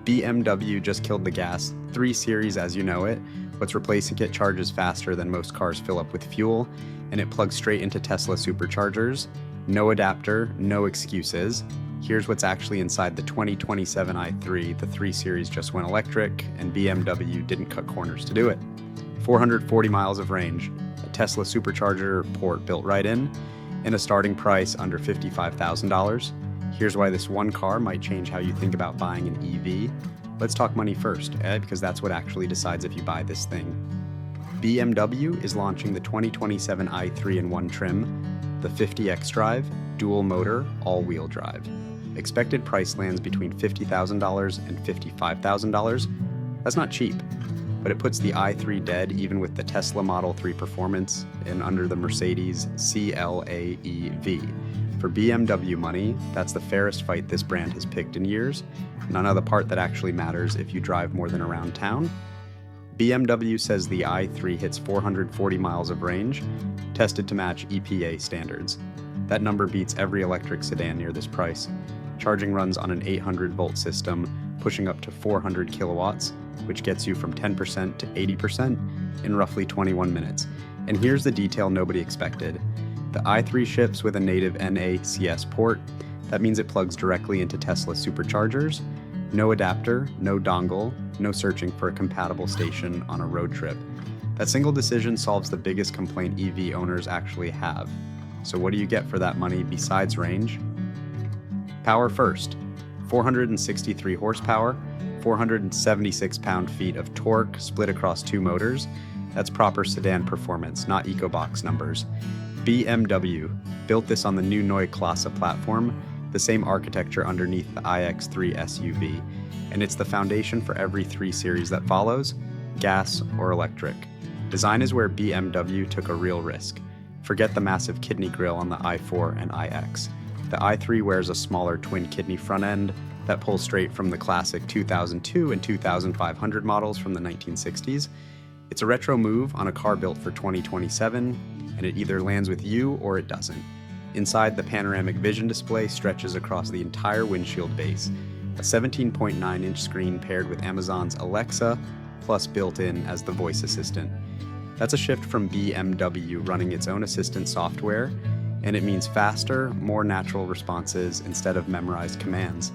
BMW just killed the gas 3 Series as you know it. What's replacing it charges faster than most cars fill up with fuel, and it plugs straight into Tesla Superchargers. No adapter, no excuses. Here's what's actually inside the 2027 i3. The 3 Series just went electric, and BMW didn't cut corners to do it. 440 miles of range, a Tesla Supercharger port built right in, and a starting price under $55,000. Here's why this one car might change how you think about buying an EV. Let's talk money first, because that's what actually decides if you buy this thing. BMW is launching the 2027 i3 in one trim, the 50X drive, dual motor, all-wheel drive. Expected price lands between $50,000 and $55,000. That's not cheap, but it puts the i3 dead even with the Tesla Model 3 performance and under the Mercedes CLA-EV. For BMW money, that's the fairest fight this brand has picked in years. None of the part that actually matters if you drive more than around town. BMW says the i3 hits 440 miles of range, tested to match EPA standards. That number beats every electric sedan near this price. Charging runs on an 800-volt system, pushing up to 400 kilowatts, which gets you from 10% to 80% in roughly 21 minutes. And here's the detail nobody expected. The i3 ships with a native NACS port. That means it plugs directly into Tesla Superchargers. No adapter, no dongle, no searching for a compatible station on a road trip. That single decision solves the biggest complaint EV owners actually have. So what do you get for that money besides range? Power first. 463 horsepower, 476 pound-feet of torque split across 2 motors. That's proper sedan performance, not EcoBox numbers. BMW built this on the new Neue Klasse platform, the same architecture underneath the iX3 SUV, and it's the foundation for every 3 Series that follows, gas or electric. Design is where BMW took a real risk. Forget the massive kidney grille on the i4 and iX. The i3 wears a smaller twin kidney front end that pulls straight from the classic 2002 and 2500 models from the 1960s. It's a retro move on a car built for 2027, and it either lands with you or it doesn't. Inside, the panoramic vision display stretches across the entire windshield base, a 17.9-inch screen paired with Amazon's Alexa, plus built in as the voice assistant. That's a shift from BMW running its own assistant software, and it means faster, more natural responses instead of memorized commands.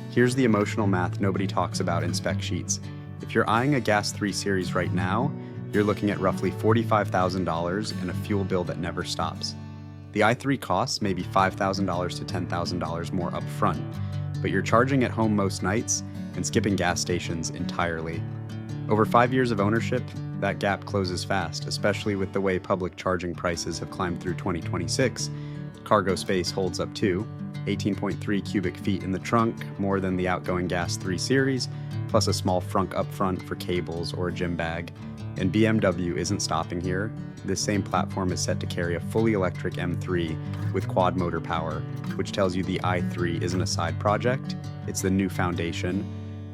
Here's the emotional math nobody talks about in spec sheets. If you're eyeing a gas 3 Series right now, you're looking at roughly $45,000 and a fuel bill that never stops. The i3 costs maybe $5,000 to $10,000 more upfront, but you're charging at home most nights and skipping gas stations entirely. Over 5 years of ownership, that gap closes fast, especially with the way public charging prices have climbed through 2026. Cargo space holds up too. 18.3 cubic feet in the trunk, more than the outgoing gas 3 Series, plus a small frunk up front for cables or a gym bag. And BMW isn't stopping here. This same platform is set to carry a fully electric M3 with quad motor power, which tells you the i3 isn't a side project, it's the new foundation.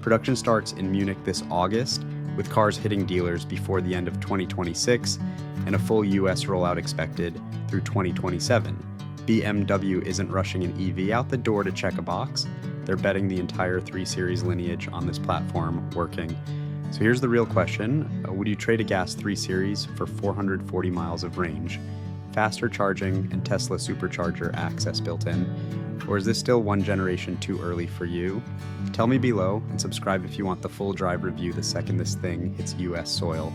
Production starts in Munich this August, with cars hitting dealers before the end of 2026, and a full US rollout expected through 2027. BMW isn't rushing an EV out the door to check a box. They're betting the entire 3 Series lineage on this platform working. So here's the real question. Would you trade a gas 3 Series for 440 miles of range, faster charging, and Tesla Supercharger access built in? Or is this still one generation too early for you? Tell me below, and subscribe if you want the full drive review the second this thing hits US soil.